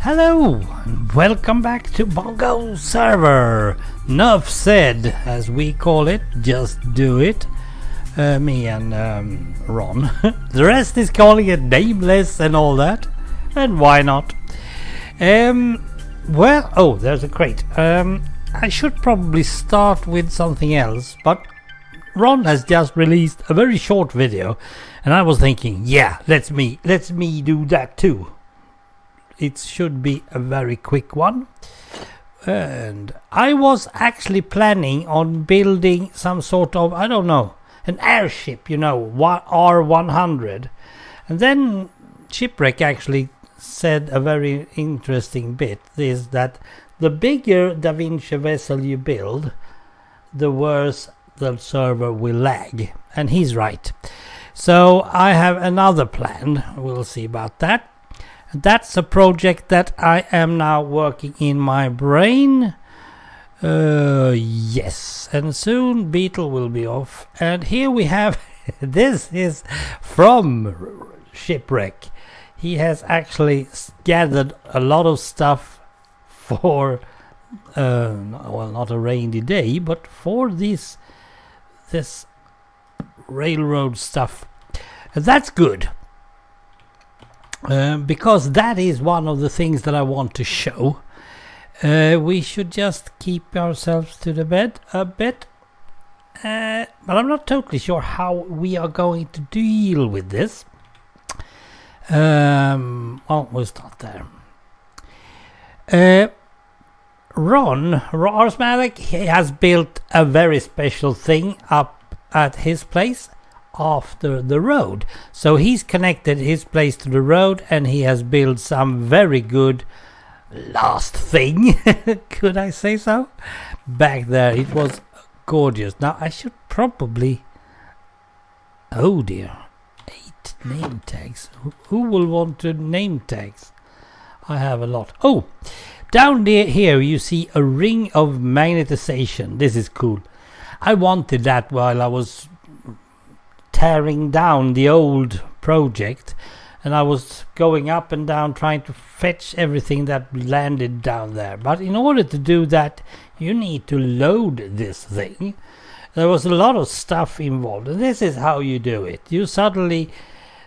Hello, and welcome back to Bongo server. Nuff said, as we call it, just do it. Me and Ron. The rest is calling it nameless and all that. And why not? Well, oh, there's a crate. I should probably start with something else, but Ron has just released a very short video, and I was thinking, yeah, let's me do that too. It should be a very quick one. And I was actually planning on building some sort of, I don't know, an airship, you know, R100. And then Shipwreck actually said a very interesting bit, is that the bigger Da Vinci vessel you build, the worse the server will lag. And he's right. So I have another plan. We'll see about that. That's a project that I am now working in my brain. Yes, and soon Beetle will be off. And here we have, this is from Shipwreck. He has actually gathered a lot of stuff for, well, not a rainy day, but for this railroad stuff. And that's good. Because that is one of the things that I want to show. We should just keep ourselves to the bed a bit. But I'm not totally sure how we are going to deal with this. Well, we'll start there. rsmalec, he has built a very special thing up at his place after the road. So he's connected his place to the road, and he has built some very good last thing. Could I say so? Back there, it was gorgeous. Now I should probably, oh dear, 8 name tags. Who will want to name tags? I have a lot. Oh, down there here you see a ring of magnetization. This is cool. I wanted that while I was tearing down the old project, and I was going up and down trying to fetch everything that landed down there. But in order to do that, you need to load this thing. There was a lot of stuff involved, and this is how you do it. You suddenly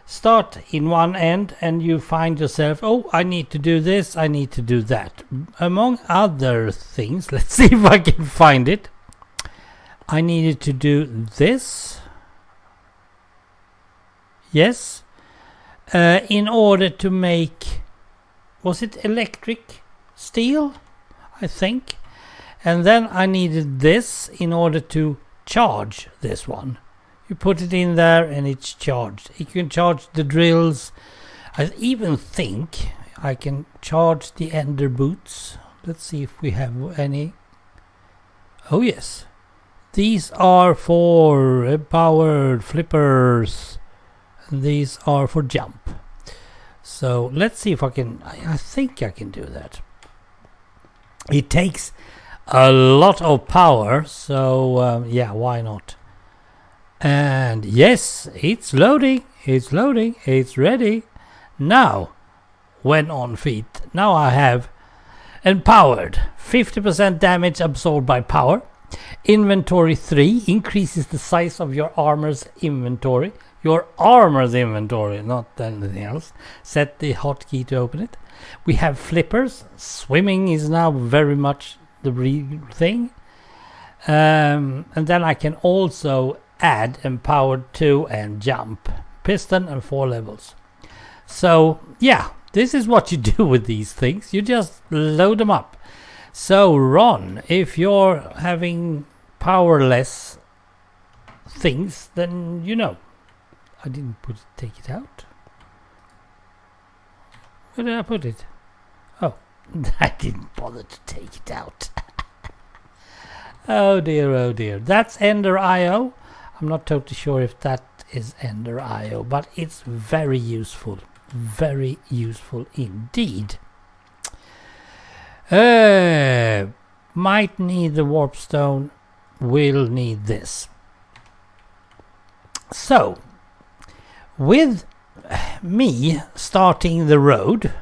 start in one end and you find yourself, oh, I need to do this, I need to do that. Among other things, let's see if I can find it. I needed to do this. Yes, in order to make, was it electric steel, I think, and then I needed this in order to charge this one. You put it in there and it's charged. You can charge the drills. I even think I can charge the ender boots. Let's see if we have any. Oh yes, these are for powered flippers. These are for jump. So let's see if I can. I think I can do that. It takes a lot of power, so yeah, why not? And yes, it's loading. It's loading. It's ready. Now, when on feet, now I have empowered. 50% damage absorbed by power. Inventory 3 increases the size of your armor's inventory. Your armor's inventory, not anything else. Set the hotkey to open it. We have flippers. Swimming is now very much the real thing. And then I can also add empowered 2 and jump. Piston and 4 levels. So, yeah, this is what you do with these things. You just load them up. So, Ron, if you're having powerless things, then you know. I didn't take it out. Where did I put it? Oh, I didn't bother to take it out. Oh dear, oh dear. That's Ender IO. I'm not totally sure if that is Ender IO, but it's very useful. Very useful indeed. Might need the warp stone. Will need this. So, with me starting the road,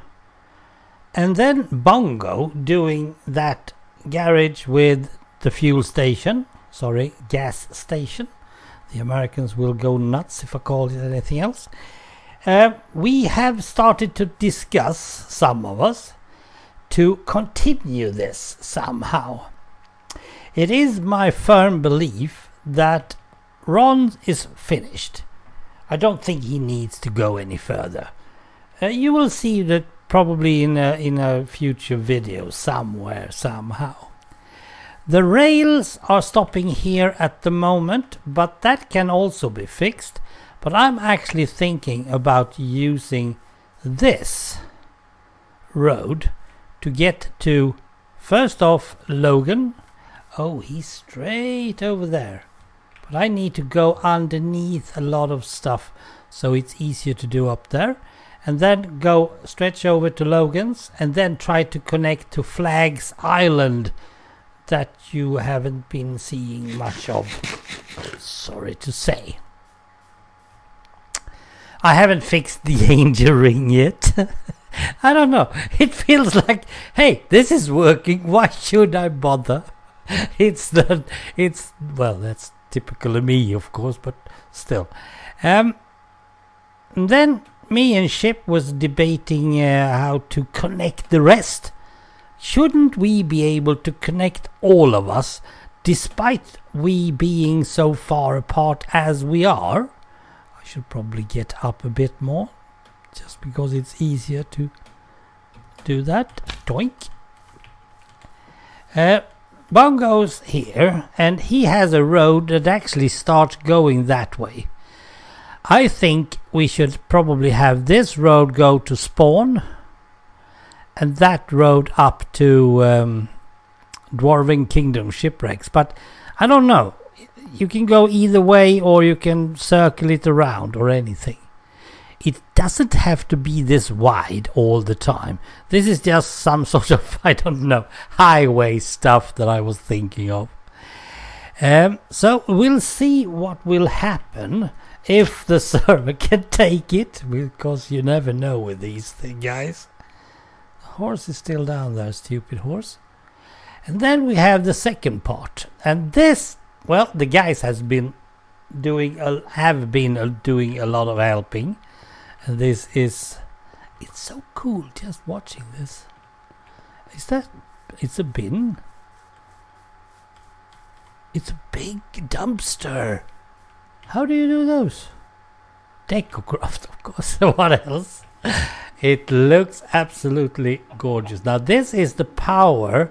And then Bongo doing that garage with the fuel station. Sorry, gas station. The Americans will go nuts if I call it anything else. We have started to discuss, some of us, to continue this somehow. It is my firm belief that Ron is finished. I don't think he needs to go any further. You will see that probably in a future video somewhere, somehow. The rails are stopping here at the moment, but that can also be fixed. But I'm actually thinking about using this road to get to, first off, Logan. Oh, he's straight over there. But I need to go underneath a lot of stuff, so it's easier to do up there. And then go stretch over to Logan's, and then try to connect to Flagg's Island that you haven't been seeing much of, sorry to say. I haven't fixed the angel ring yet. I don't know. It feels like, hey, this is working. Why should I bother? Well, that's typical of me, of course, but still. And then me and Ship was debating how to connect the rest. Shouldn't we be able to connect all of us, despite we being so far apart as we are? I should probably get up a bit more, just because it's easier to do that. Doink. Bongo's here, and he has a road that actually starts going that way. I think we should probably have this road go to spawn, and that road up to Dwarven Kingdom Shipwrecks. But I don't know. You can go either way, or you can circle it around or anything. It doesn't have to be this wide all the time. This is just some sort of, I don't know, highway stuff that I was thinking of. So we'll see what will happen if the server can take it, because you never know with these things, guys. The horse is still down there, stupid horse. And then we have the second part, and this, well, the guys have been doing a lot of helping, and this is, it's so cool just watching this. It's a bin. It's a big dumpster. How do you do those? Decocraft, of course. What else? It looks absolutely gorgeous. Now this is the power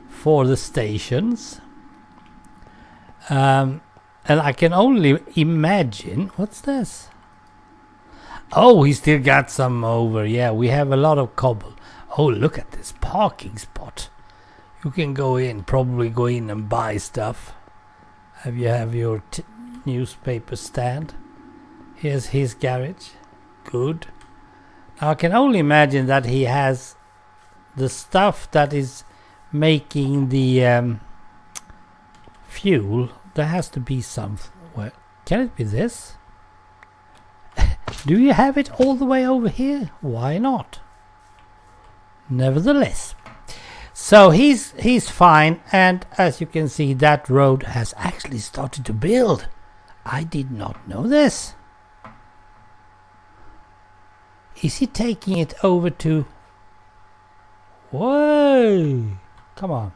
for the stations. And I can only imagine, what's this? Oh, he still got some over. Yeah, we have a lot of cobble. Oh, look at this parking spot. You can probably go in and buy stuff. Have your newspaper stand. Here's his garage. Good. Now I can only imagine that he has the stuff that is making the fuel. There has to be somewhere. Can it be this? Do you have it all the way over here? Why not? Nevertheless. So he's fine, and as you can see, that road has actually started to build. I did not know this. Is he taking it over to... Whoa! Come on.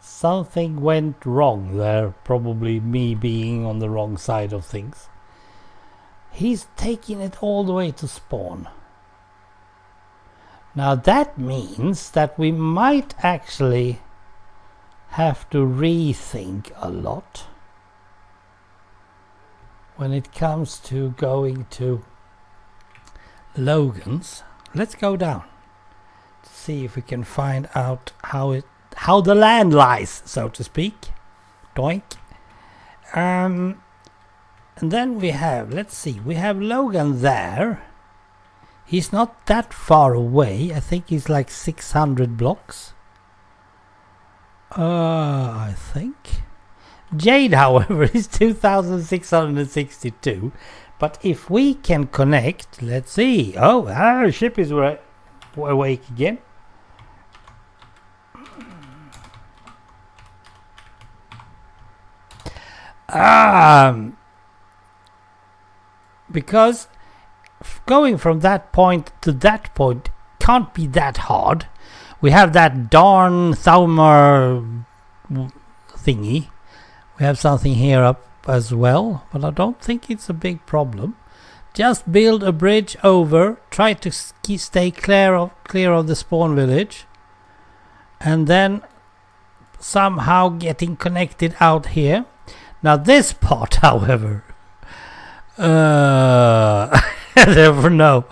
Something went wrong there. Probably me being on the wrong side of things. He's taking it all the way to spawn. Now that means that we might actually have to rethink a lot when it comes to going to Logan's. Let's go down to see if we can find out how the land lies, so to speak. Doink. And then we have, let's see, we have Logan there. He's not that far away. I think he's like 600 blocks. I think. Jade, however, is 2,662. But if we can connect, let's see. Oh, our ship is awake again. Because going from that point to that point can't be that hard. We have that darn Thalmor thingy. We have something here up as well, but I don't think it's a big problem. Just build a bridge over, try to stay clear of the spawn village, and then somehow getting connected out here. Now this part, however, never know.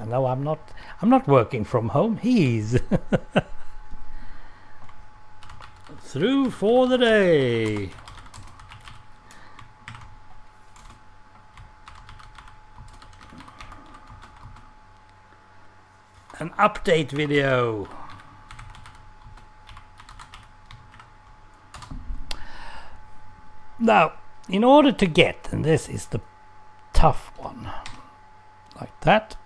No, I'm not working from home. He's through for the day. An update video. Now, in order to get, and this is the tough one, like that,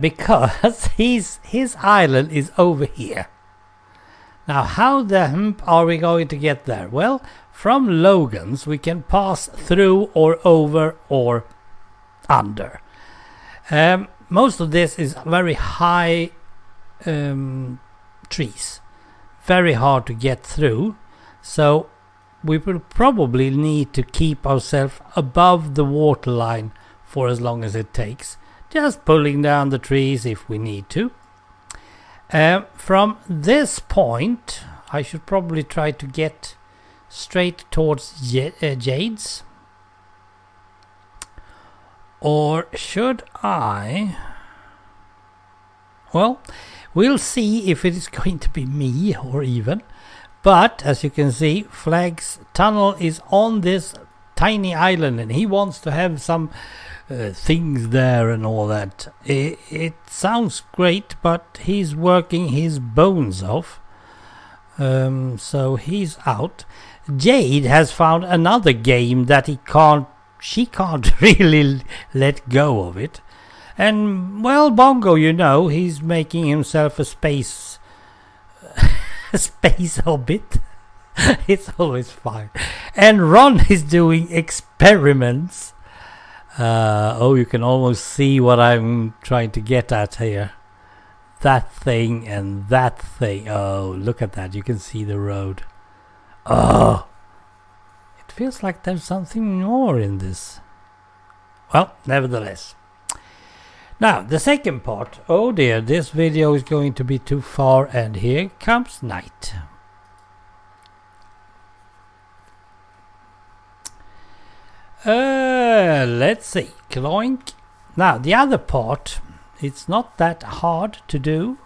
because his island is over here. Now, how the hump are we going to get there? Well, from Logan's we can pass through or over or under. Most of this is very high trees, very hard to get through, so we will probably need to keep ourselves above the waterline for as long as it takes, just pulling down the trees if we need to. From this point I should probably try to get straight towards Jade's. Or should I? Well, we'll see if it is going to be me or even. But as you can see, Flagg's tunnel is on this tiny island and he wants to have some things there and all that. It sounds great, but he's working his bones off. So he's out. Jade has found another game that she can't really let go of it. And well, Bongo, you know, he's making himself a space hobbit. It's always fine. And Ron is doing experiments. Oh, you can almost see what I'm trying to get at here. That thing and that thing. Oh, look at that. You can see the road. Oh, it feels like there's something more in this. Well, nevertheless. Now, the second part. Oh dear, this video is going to be too far, and here comes night. Let's see. Cloink. Now, the other part, it's not that hard to do.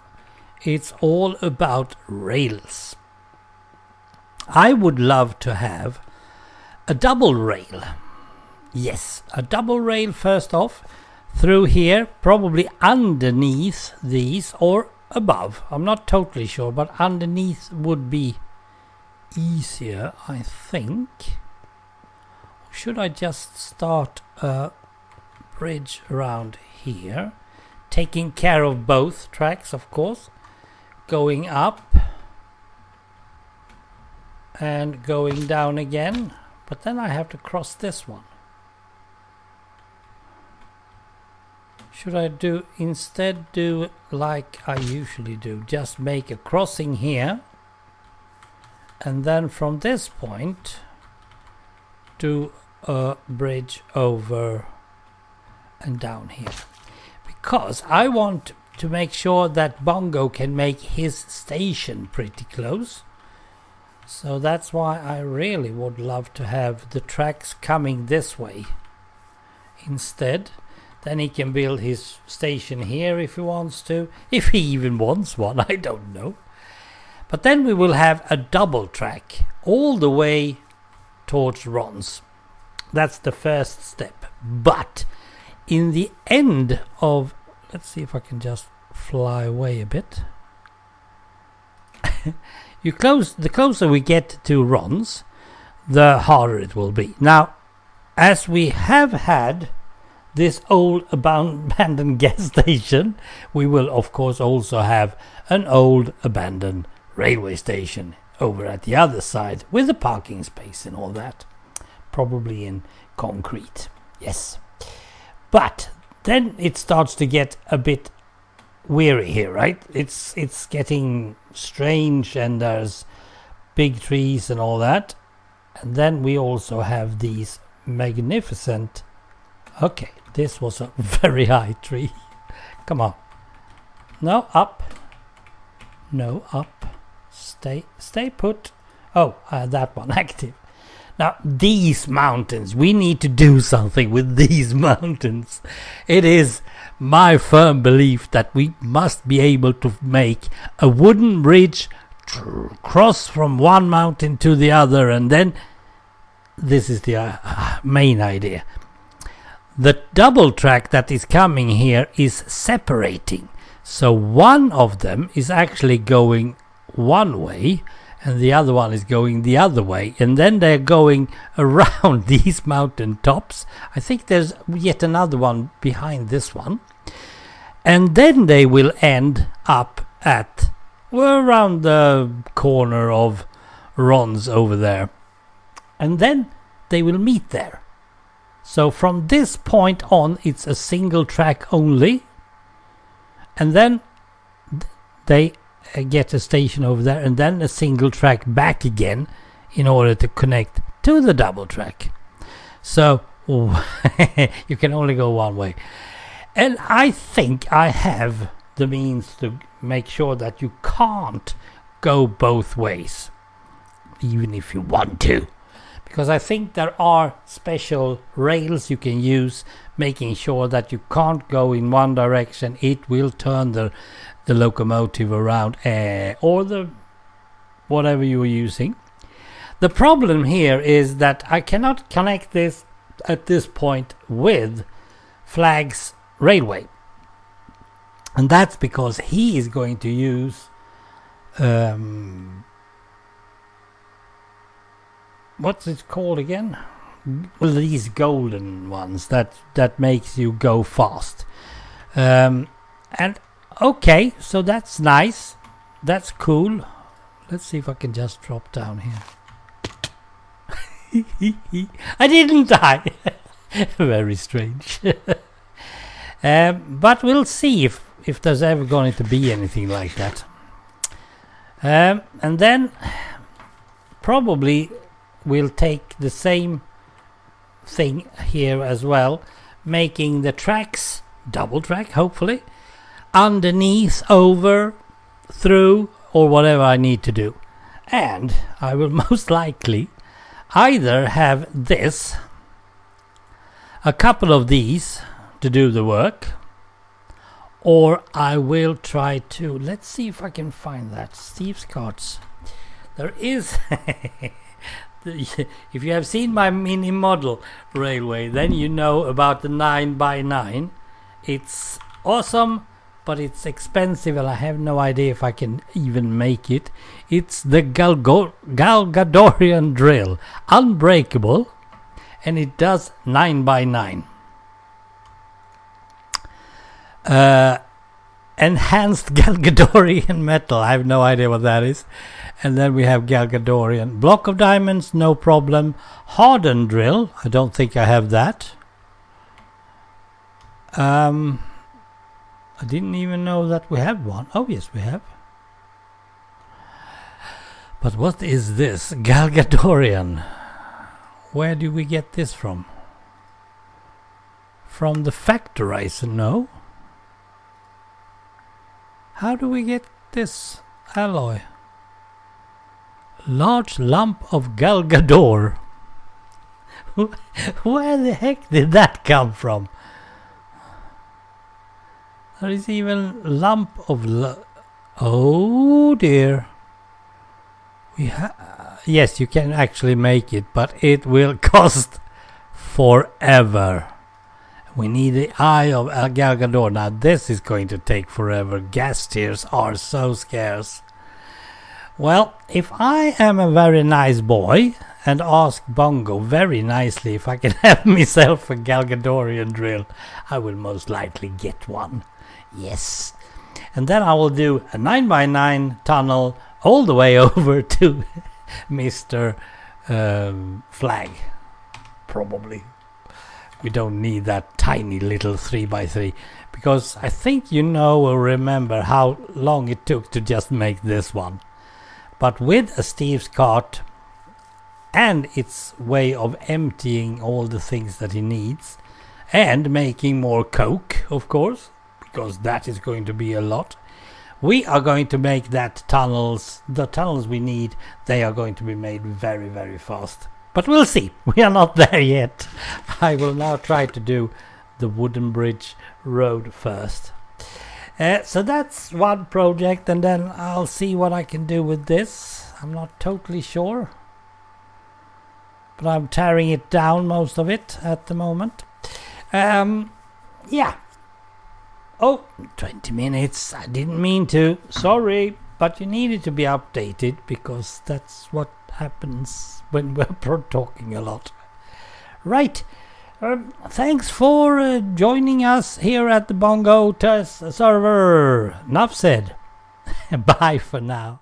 It's all about rails. I would love to have a double rail. Yes, a double rail first off. Through here, probably underneath these or above. I'm not totally sure, but underneath would be easier, I think. Should I just start a bridge around here? Taking care of both tracks, of course. Going up and going down again. But then I have to cross this one. Should I instead do like I usually do? Just make a crossing here. And then from this point, do a bridge over and down here. Because I want to make sure that Bongo can make his station pretty close. So that's why I really would love to have the tracks coming this way instead. Then he can build his station here if he wants to. If he even wants one, I don't know. But then we will have a double track all the way towards Ron's. That's the first step. But in the end of... Let's see if I can just fly away a bit. The closer we get to Ron's, the harder it will be. Now, as we have had this old abandoned gas station, we will of course also have an old abandoned railway station over at the other side with a parking space and all that, probably in concrete. Yes, but then it starts to get a bit weary here, right? It's getting strange, and there's big trees and all that, and then we also have these magnificent. Okay, this was a very high tree. Come on. No, up. No, up. Stay put. Oh, that one active. Now, these mountains, we need to do something with these mountains. It is my firm belief that we must be able to make a wooden bridge cross from one mountain to the other, and then this is the main idea. The double track that is coming here is separating. So one of them is actually going one way and the other one is going the other way, and then they're going around these mountain tops. I think there's yet another one behind this one, and then they will end up at around the corner of Ron's over there, and then they will meet there. So from this point on it's a single track only, and then they get a station over there, and then a single track back again in order to connect to the double track. So you can only go one way, and I think I have the means to make sure that you can't go both ways, even if you want to, because I think there are special rails you can use, making sure that you can't go in one direction. It will turn the locomotive around, or the whatever you are using. The problem here is that I cannot connect this at this point with Flagg's railway, and that's because he is going to use what's it called again? Well, these golden ones that makes you go fast, and okay, so that's nice, that's cool. Let's see if I can just drop down here. I didn't die. Very strange. But we'll see if there's ever going to be anything like that. And then probably we'll take the same thing here as well, making the tracks double track, hopefully, underneath, over, through, or whatever I need to do. And I will most likely either have this, a couple of these to do the work, or I will try to, let's see if I can find that, Steve's cards. There is if you have seen my mini model railway, then you know about the 9x9. It's awesome, but it's expensive, and I have no idea if I can even make it. It's the Galgadorian drill, unbreakable, and it does 9x9. Enhanced Galgadorian metal, I have no idea what that is. And then we have Galgadorian block of diamonds, no problem. Hardened drill, I don't think I have that. I didn't even know that we have one. Oh yes, we have. But what is this? Galgadorian. Where do we get this from? From the factorizer? No. How do we get this alloy? Large lump of Galgador. Where the heck did that come from? There is even lump of oh dear. Yes, you can actually make it, but it will cost forever. We need the eye of Galgador. Now this is going to take forever. Gas tiers are so scarce. Well, if I am a very nice boy and ask Bongo very nicely if I can have myself a Galgadorian drill, I will most likely get one. Yes. And then I will do a 9x9 tunnel all the way over to Mr. Flagg. Probably. We don't need that tiny little 3x3, because I think you know or remember how long it took to just make this one. But with a Steve's cart and its way of emptying all the things that he needs and making more coke, of course, because that is going to be a lot, we are going to make the tunnels we need, they are going to be made very, very fast. But we'll see. We are not there yet. I will now try to do the wooden bridge road first. So that's one project, and then I'll see what I can do with this. I'm not totally sure, but I'm tearing it down, most of it, at the moment. Yeah. Oh, 20 minutes. I didn't mean to. Sorry, but you needed to be updated, because that's what happens when we're talking a lot. Right. Thanks for joining us here at the Bongotezz server. Enough said. Bye for now.